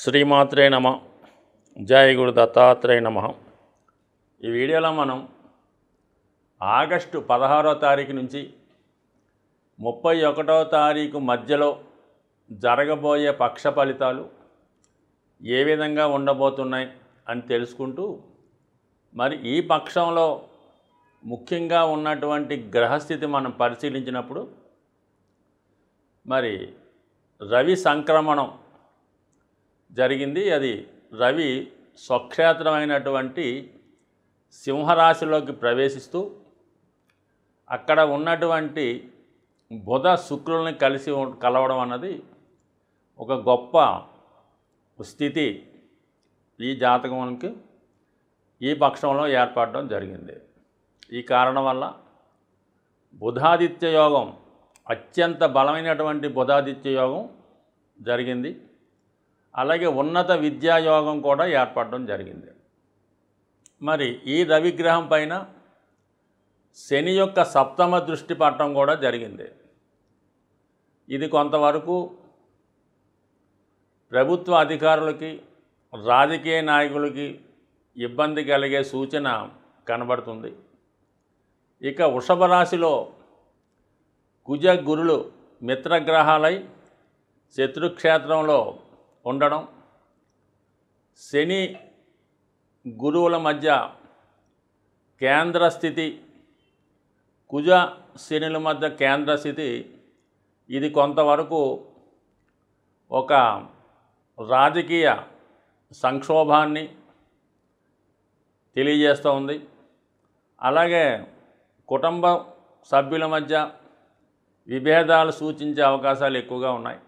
శ్రీమాత్రే నమ. జయ గురు దత్తాత్రేయ నమ. ఈ వీడియోలో మనం ఆగస్టు 16వ తారీఖు నుంచి 31వ తారీఖు మధ్యలో జరగబోయే పక్ష ఫలితాలు ఏ విధంగా ఉండబోతున్నాయి అని తెలుసుకుంటూ, మరి ఈ పక్షంలో ముఖ్యంగా ఉన్నటువంటి గ్రహస్థితి మనం పరిశీలించినప్పుడు మరి రవి సంక్రమణం జరిగింది. అది రవి స్వక్షేత్రమైనటువంటి సింహరాశిలోకి ప్రవేశిస్తూ అక్కడ ఉన్నటువంటి బుధ శుక్రుల్ని కలవడం అన్నది ఒక గొప్ప స్థితి ఈ జాతకానికి ఈ పక్షంలో ఏర్పడడం జరిగింది. ఈ కారణం వల్ల బుధాదిత్య యోగం, అత్యంత బలమైనటువంటి బుధాదిత్య యోగం జరిగింది. అలాగే ఉన్నత విద్యాయోగం కూడా ఏర్పడడం జరిగింది. మరి ఈ రవిగ్రహం పైన శని యొక్క సప్తమ దృష్టి పడటం కూడా జరిగింది. ఇది కొంతవరకు ప్రభుత్వ అధికారులకి, రాజకీయ నాయకులకి ఇబ్బంది కలిగే సూచన కనబడుతుంది. ఇక వృషభ రాశిలో కుజ గురులు మిత్రగ్రహాలై శత్రుక్షేత్రంలో ఉండడం, శని గురువుల మధ్య కేంద్ర స్థితి, కుజ శనుల మధ్య కేంద్ర స్థితి, ఇది కొంతవరకు ఒక రాజకీయ సంక్షోభాన్ని తెలియజేస్తూ ఉంది. అలాగే కుటుంబ సభ్యుల మధ్య విభేదాలు సూచించే అవకాశాలు ఎక్కువగా ఉన్నాయి.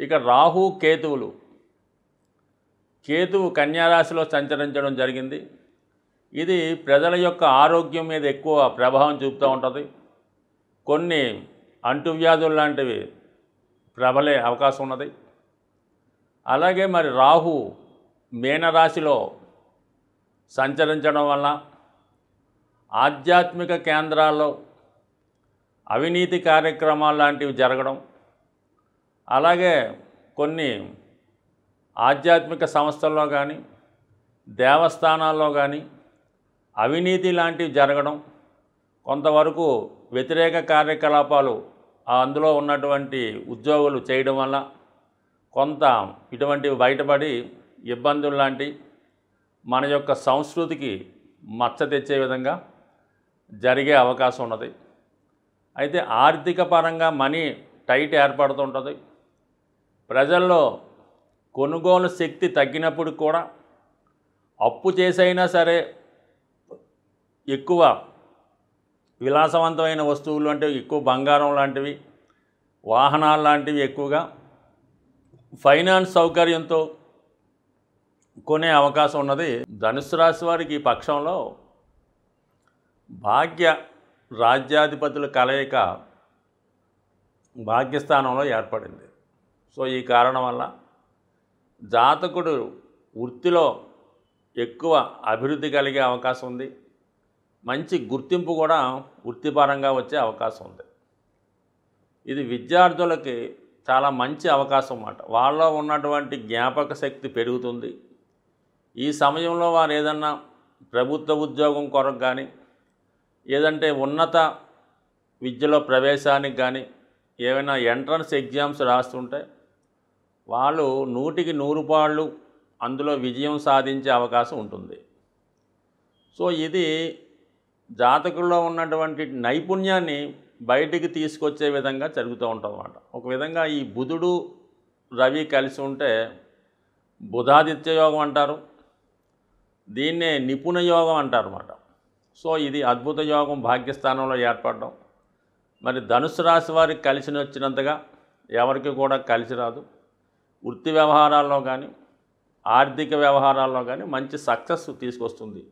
ఇక రాహు కేతువులు, కేతువు కన్యారాశిలో సంచరించడం జరిగింది. ఇది ప్రజల యొక్క ఆరోగ్యం మీద ఎక్కువ ప్రభావం చూపుతూ ఉంటుంది. కొన్ని అంటువ్యాధులు లాంటివి ప్రబలే అవకాశం ఉన్నది. అలాగే మరి రాహు మీనరాశిలో సంచరించడం వల్ల ఆధ్యాత్మిక కేంద్రాల్లో అవినీతి కార్యక్రమాలు లాంటివి జరగడం, అలాగే కొన్ని ఆధ్యాత్మిక సంస్థల్లో కానీ దేవస్థానాల్లో కానీ అవినీతి లాంటివి జరగడం, కొంతవరకు వ్యతిరేక కార్యకలాపాలు అందులో ఉన్నటువంటి ఉద్యోగులు చేయడం వల్ల కొంత ఇటువంటివి బయటపడి ఇబ్బందులు లాంటి మన యొక్క సంస్కృతికి మచ్చ తెచ్చే విధంగా జరిగే అవకాశం ఉన్నది. అయితే ఆర్థిక పరంగా మనీ టైట్ ఏర్పడుతుంటుంది. ప్రజల్లో కొనుగోలు శక్తి తగ్గినప్పుడు కూడా అప్పు చేసైనా సరే ఎక్కువ విలాసవంతమైన వస్తువులు అంటే ఎక్కువ బంగారం లాంటివి, వాహనాలు లాంటివి ఎక్కువగా ఫైనాన్స్ సౌకర్యంతో కొనే అవకాశం ఉన్నది. ధనుసు రాశి వారికి ఈ పక్షంలో భాగ్య రాజ్యాధిపతుల కలయిక భాగ్యస్థానంలో ఏర్పడింది. సో ఈ కారణం వల్ల జాతకుడు వృత్తిలో ఎక్కువ అభివృద్ధి కలిగే అవకాశం ఉంది. మంచి గుర్తింపు కూడా వృత్తిపరంగా వచ్చే అవకాశం ఉంది. ఇది విద్యార్థులకి చాలా మంచి అవకాశం అన్నమాట. వాళ్ళలో ఉన్నటువంటి జ్ఞాపక శక్తి పెరుగుతుంది. ఈ సమయంలో వారు ఏదన్నా ప్రభుత్వ ఉద్యోగం కొరకు కానీ, ఏదంటే ఉన్నత విద్యలో ప్రవేశానికి కానీ ఏమైనా ఎంట్రన్స్ ఎగ్జామ్స్ రాస్తుంటే వాళ్ళు 100కి 100 పాళ్ళు అందులో విజయం సాధించే అవకాశం ఉంటుంది. సో ఇది జాతకుల్లో ఉన్నటువంటి నైపుణ్యాన్ని బయటికి తీసుకొచ్చే విధంగా జరుగుతూ ఉంటుంది అన్నమాట. ఒక విధంగా ఈ బుధుడు రవి కలిసి ఉంటే బుధాదిత్య యోగం అంటారు, దీన్నే నిపుణ యోగం అంటారు అన్నమాట. సో ఇది అద్భుత యోగం భాగ్యస్థానంలో ఏర్పడడం మరి ధనుసు రాశి వారికి కలిసి వచ్చినంతగా ఎవరికి కూడా కలిసి రాదు. వృత్తి వ్యవహారాల్లో కానీ ఆర్థిక వ్యవహారాల్లో కానీ మంచి సక్సెస్ తీసుకొస్తుంది.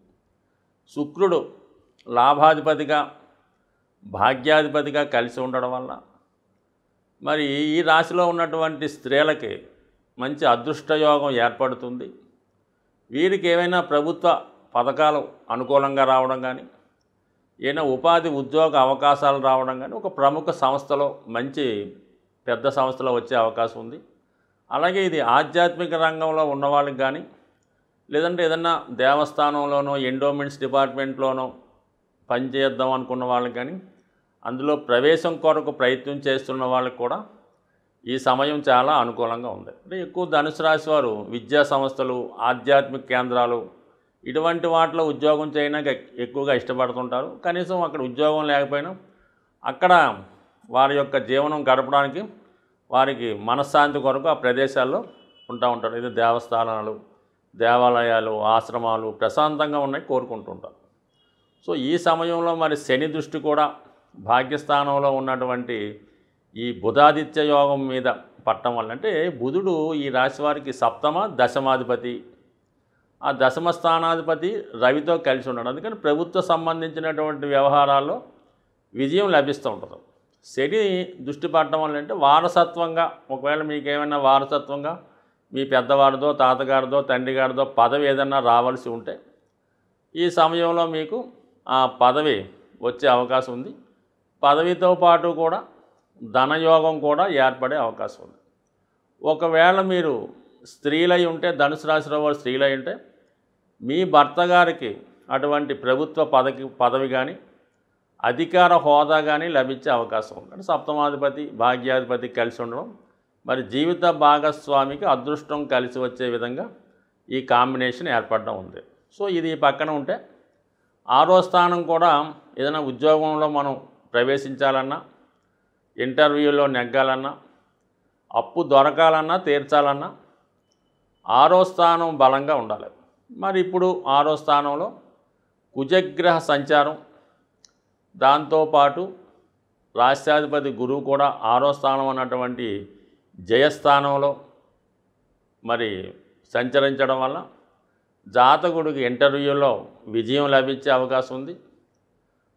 శుక్రుడు లాభాధిపతిగా భాగ్యాధిపతిగా కలిసి ఉండడం వల్ల మరి ఈ రాశిలో ఉన్నటువంటి స్త్రీలకి మంచి అదృష్టయోగం ఏర్పడుతుంది. వీరికి ఏమైనా ప్రభుత్వ పథకాలు అనుకూలంగా రావడం కానీ, ఏదైనా ఉపాధి ఉద్యోగ అవకాశాలు రావడం కానీ ఒక ప్రముఖ సంస్థలో మంచి పెద్ద సంస్థలో వచ్చే అవకాశం ఉంది. అలాగే ఇది ఆధ్యాత్మిక రంగంలో ఉన్న వాళ్ళకి కానీ, లేదంటే ఏదన్నా దేవస్థానంలోనో ఎండోమెంట్స్ డిపార్ట్మెంట్లోనో పనిచేద్దాం అనుకున్న వాళ్ళకి కానీ, అందులో ప్రవేశం కొరకు ప్రయత్నం చేస్తున్న వాళ్ళకి కూడా ఈ సమయం చాలా అనుకూలంగా ఉంది. అంటే ఎక్కువ ధనుసు రాశి వారు విద్యా సంస్థలు, ఆధ్యాత్మిక కేంద్రాలు ఇటువంటి వాటిలో ఉద్యోగం చేయడానికి ఎక్కువగా ఇష్టపడుతుంటారు. కనీసం అక్కడ ఉద్యోగం లేకపోయినా అక్కడ వారి యొక్క జీవనం గడపడానికి వారికి మనశ్శాంతి కొరకు ఆ ప్రదేశాల్లో ఉంటారు. ఇది దేవస్థానాలు, దేవాలయాలు, ఆశ్రమాలు ప్రశాంతంగా ఉన్నాయి కోరుకుంటుంటారు. సో ఈ సమయంలో మరి శని దృష్టి కూడా భాగ్యస్థానంలో ఉన్నటువంటి ఈ బుధాదిత్య యోగం మీద పట్టడం వల్ల, అంటే బుధుడు ఈ రాశి వారికి సప్తమ దశమాధిపతి, ఆ దశమ స్థానాధిపతి రవితో కలిసి ఉన్నాడు. అందుకని ప్రభుత్వ సంబంధించినటువంటి వ్యవహారాల్లో విజయం లభిస్తూ ఉంటుంది. శని దృష్టి పడటం వల్ల అంటే వారసత్వంగా, ఒకవేళ మీకు ఏమైనా వారసత్వంగా మీ పెద్దవారిదో, తాతగారిదో, తండ్రి గారిదో పదవి ఏదన్నా రావాల్సి ఉంటే ఈ సమయంలో మీకు ఆ పదవి వచ్చే అవకాశం ఉంది. పదవితో పాటు కూడా ధనయోగం కూడా ఏర్పడే అవకాశం ఉంది. ఒకవేళ మీరు స్త్రీలై ఉంటే, ధనుసు రాశిలో వారు స్త్రీలై ఉంటే మీ భర్త గారికి అటువంటి ప్రభుత్వ పదవి కానీ, అధికార హోదా కానీ లభించే అవకాశం ఉంది. అంటే సప్తమాధిపతి, భాగ్యాధిపతి కలిసి ఉండడం, మరి జీవిత భాగస్వామికి అదృష్టం కలిసి వచ్చే విధంగా ఈ కాంబినేషన్ ఏర్పడడం ఉంది. సో ఇది పక్కన ఉంటే 6వ స్థానం కూడా ఏదైనా ఉద్యోగంలో మనం ప్రవేశించాలన్నా, ఇంటర్వ్యూలో నెగ్గాలన్నా, అప్పు దొరకాలన్నా, తీర్చాలన్నా 6వ స్థానం బలంగా ఉండాలి. మరి ఇప్పుడు 6వ స్థానంలో కుజగ్రహ సంచారం, దాంతోపాటు రాష్ట్రాధిపతి గురువు కూడా 6వ స్థానం అన్నటువంటి జయస్థానంలో మరి సంచరించడం వల్ల జాతకుడికి ఇంటర్వ్యూలో విజయం లభించే అవకాశం ఉంది.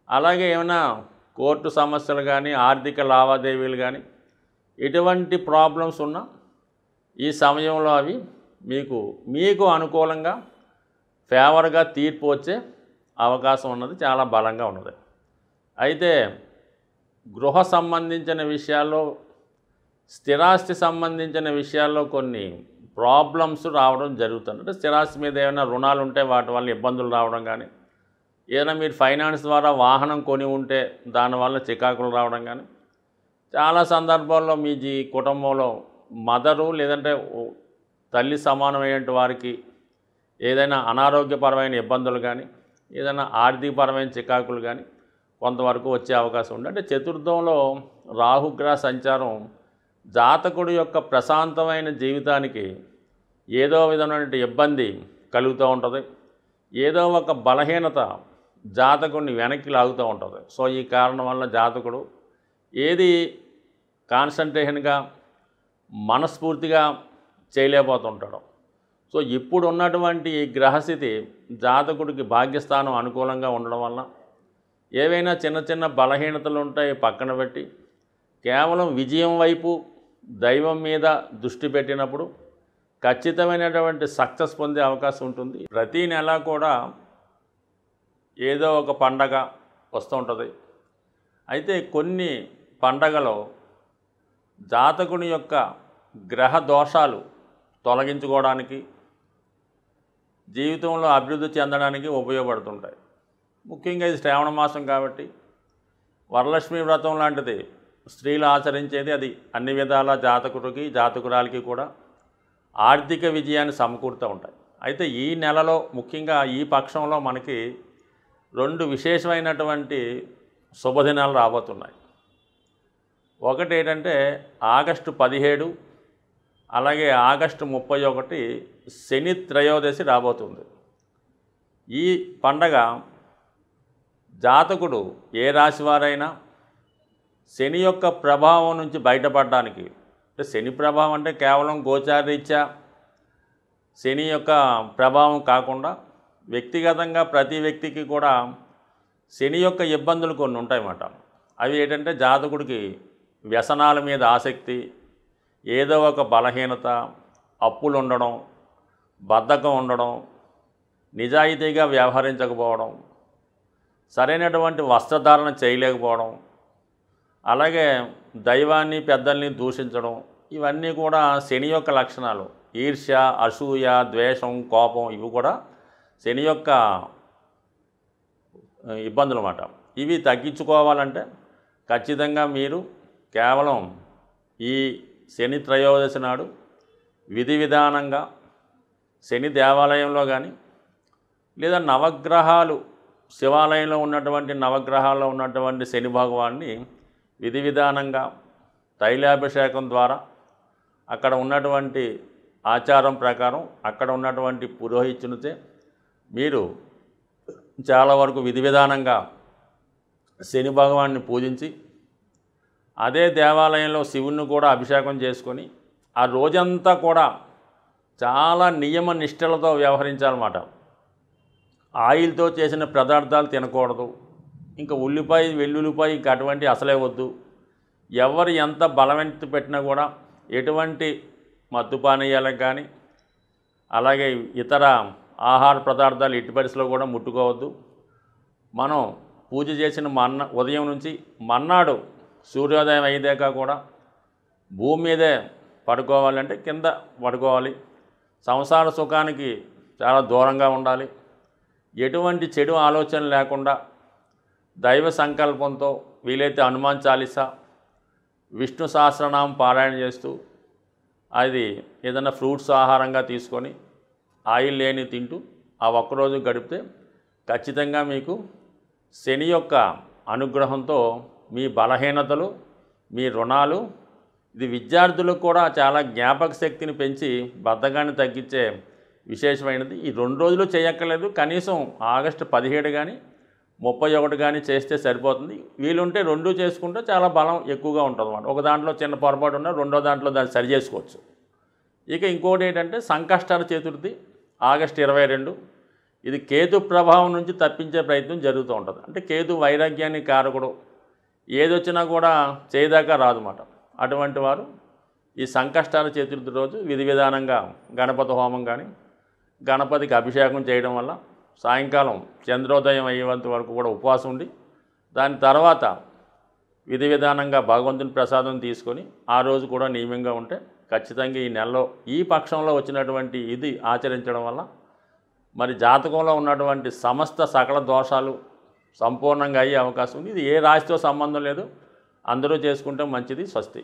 అలాగే ఏమైనా కోర్టు సమస్యలు కానీ, ఆర్థిక లావాదేవీలు కానీ ఎటువంటి ప్రాబ్లమ్స్ ఉన్నా ఈ సమయంలో అవి మీకు అనుకూలంగా ఫేవర్గా తీర్పు వచ్చే అవకాశం ఉన్నది, చాలా బలంగా ఉన్నది. అయితే గృహ సంబంధించిన విషయాల్లో, స్థిరాస్తి సంబంధించిన విషయాల్లో కొన్ని ప్రాబ్లమ్స్ రావడం జరుగుతుంది. అంటే స్థిరాస్తి మీద ఏమైనా రుణాలు ఉంటే వాటి వల్ల ఇబ్బందులు రావడం కానీ, ఏదైనా మీరు ఫైనాన్స్ ద్వారా వాహనం కొని ఉంటే దానివల్ల చికాకులు రావడం కానీ, చాలా సందర్భాల్లో మీ కుటుంబంలో మదరు లేదంటే తల్లి సమానమైన వారికి ఏదైనా అనారోగ్యపరమైన ఇబ్బందులు కానీ, ఏదైనా ఆర్థికపరమైన చికాకులు కానీ కొంతవరకు వచ్చే అవకాశం ఉంది. అంటే చతుర్థంలో రాహుగ్రహ సంచారం జాతకుడి యొక్క ప్రశాంతమైన జీవితానికి ఏదో విధమైన ఇబ్బంది కలుగుతూ ఉంటుంది. ఏదో ఒక బలహీనత జాతకుడిని వెనక్కి లాగుతూ ఉంటుంది. సో ఈ కారణం వల్ల జాతకుడు ఏది కాన్సంట్రేషన్గా మనస్ఫూర్తిగా చేయలేకపోతుంటాడు. సో ఇప్పుడు ఉన్నటువంటి ఈ గ్రహస్థితి జాతకుడికి భాగ్యస్థానం అనుకూలంగా ఉండడం వల్ల ఏవైనా చిన్న చిన్న బలహీనతలు ఉంటాయి పక్కన పెట్టి కేవలం విజయం వైపు దైవం మీద దృష్టి పెట్టినప్పుడు ఖచ్చితమైనటువంటి సక్సెస్ పొందే అవకాశం ఉంటుంది. ప్రతి నెల కూడా ఏదో ఒక పండగ వస్తూ ఉంటుంది. అయితే కొన్ని పండగలో జాతకుని యొక్క గ్రహ దోషాలు తొలగించుకోవడానికి, జీవితంలో అభివృద్ధి చెందడానికి ఉపయోగపడుతుంటాయి. ముఖ్యంగా ఇది శ్రావణ మాసం కాబట్టి వరలక్ష్మి వ్రతం లాంటిది స్త్రీలు ఆచరించేది, అది అన్ని విధాల జాతకుడికి జాతకురాలికి కూడా ఆర్థిక విజయాన్ని సమకూరుతూ ఉంటాయి. అయితే ఈ నెలలో ముఖ్యంగా ఈ పక్షంలో మనకి 2 విశేషమైనటువంటి శుభదినాలు రాబోతున్నాయి. ఒకటి ఏంటంటే ఆగస్టు 17, అలాగే ఆగస్టు 31 శని త్రయోదశి రాబోతుంది. ఈ పండగ జాతకుడు ఏ రాశివారైనా శని యొక్క ప్రభావం నుంచి బయటపడడానికి, అంటే శని ప్రభావం అంటే కేవలం గోచారరీత్యా శని యొక్క ప్రభావం కాకుండా వ్యక్తిగతంగా ప్రతి వ్యక్తికి కూడా శని యొక్క ఇబ్బందులు కొన్ని ఉంటాయన్నమాట. అవి ఏంటంటే జాతకుడికి వ్యసనాల మీద ఆసక్తి, ఏదో ఒక బలహీనత, అప్పులు ఉండడం, బద్ధకం ఉండడం, నిజాయితీగా వ్యవహరించకపోవడం, సరైనటువంటి వస్త్రధారణ చేయలేకపోవడం, అలాగే దైవాన్ని పెద్దల్ని దూషించడం, ఇవన్నీ కూడా శని యొక్క లక్షణాలు. ఈర్ష్య, అసూయ, ద్వేషం, కోపం ఇవి కూడా శని యొక్క ఇబ్బందులు అన్నమాట. ఇవి తగ్గించుకోవాలంటే ఖచ్చితంగా మీరు కేవలం ఈ శని త్రయోదశి నాడు విధి విధానంగా శని దేవాలయంలో కానీ లేదా నవగ్రహాలు శివాలయంలో ఉన్నటువంటి నవగ్రహాల్లో ఉన్నటువంటి శని భగవాన్ని విధి విధానంగా తైలాభిషేకం ద్వారా అక్కడ ఉన్నటువంటి ఆచారం ప్రకారం అక్కడ ఉన్నటువంటి పురోహితునితే మీరు చాలా వరకు విధి విధానంగా శని భగవాన్ని పూజించి అదే దేవాలయంలో శివుణ్ణి కూడా అభిషేకం చేసుకొని ఆ రోజంతా కూడా చాలా నియమ నిష్టలతో వ్యవహరించాలన్నమాట. ఆయిల్తో చేసిన పదార్థాలు తినకూడదు, ఇంకా ఉల్లిపాయ వెల్లుల్లిపాయ ఇంకా అటువంటి అసలే వద్దు. ఎవరు ఎంత బలవంత పెట్టినా కూడా ఎటువంటి మత్తు పానీయాలకు కానీ అలాగే ఇతర ఆహార పదార్థాలు ఎట్టి పరిస్థితుల్లో కూడా ముట్టుకోవద్దు. మనం పూజ చేసిన ఉదయం నుంచి మర్నాడు సూర్యోదయం అయ్యేదాకా కూడా భూమి మీదే పడుకోవాలంటే కింద పడుకోవాలి. సంసార సుఖానికి చాలా దూరంగా ఉండాలి. ఎటువంటి చెడు ఆలోచన లేకుండా దైవ సంకల్పంతో వీలైతే హనుమాన్ చాలీసా, విష్ణు సహస్రనామం పారాయణ చేస్తూ అది ఏదైనా ఫ్రూట్స్ ఆహారంగా తీసుకొని ఆయిల్ లేని తింటూ ఆ ఒక్కరోజు గడిపితే ఖచ్చితంగా మీకు శని యొక్క అనుగ్రహంతో మీ బలహీనతలు, మీ రుణాలు, ఇది విద్యార్థులకు కూడా చాలా జ్ఞాపక శక్తిని పెంచి బద్ధకాన్ని తగ్గించే విశేషమైనది. ఈ 2 రోజులు చేయక్కర్లేదు, కనీసం ఆగస్టు 17 కానీ 31 కానీ చేస్తే సరిపోతుంది. వీలుంటే 2 చేసుకుంటే చాలా బలం ఎక్కువగా ఉంటుంది అన్నమాట. ఒక దాంట్లో చిన్న పొరపాటు ఉన్నా రెండో దాంట్లో దాన్ని సరి చేసుకోవచ్చు. ఇక ఇంకోటి ఏంటంటే సంకష్టహర చతుర్థి ఆగస్టు 22. ఇది కేతు ప్రభావం నుంచి తప్పించే ప్రయత్నం జరుగుతూ ఉంటుంది. అంటే కేతు వైరాగ్యానికి కారకుడు, ఏదొచ్చినా కూడా చేయదాకా రాదన్నమాట. అటువంటి వారు ఈ సంకష్టహర చతుర్థి రోజు విధి విధానంగా గణపతి హోమం కానీ గణపతికి అభిషేకం చేయడం వల్ల సాయంకాలం చంద్రోదయం అయ్యేంత వరకు కూడా ఉపవాసం ఉండి దాని తర్వాత విధి విధానంగా భగవంతుని ప్రసాదం తీసుకొని ఆ రోజు కూడా నియమంగా ఉంటే ఖచ్చితంగా ఈ నెలలో ఈ పక్షంలో వచ్చినటువంటి ఇది ఆచరించడం వల్ల మరి జాతకంలో ఉన్నటువంటి సమస్త సకల దోషాలు సంపూర్ణంగా అయ్యే అవకాశం ఉంది. ఇది ఏ రాశితో సంబంధం లేదు, అందరూ చేసుకుంటే మంచిది. స్వస్తి.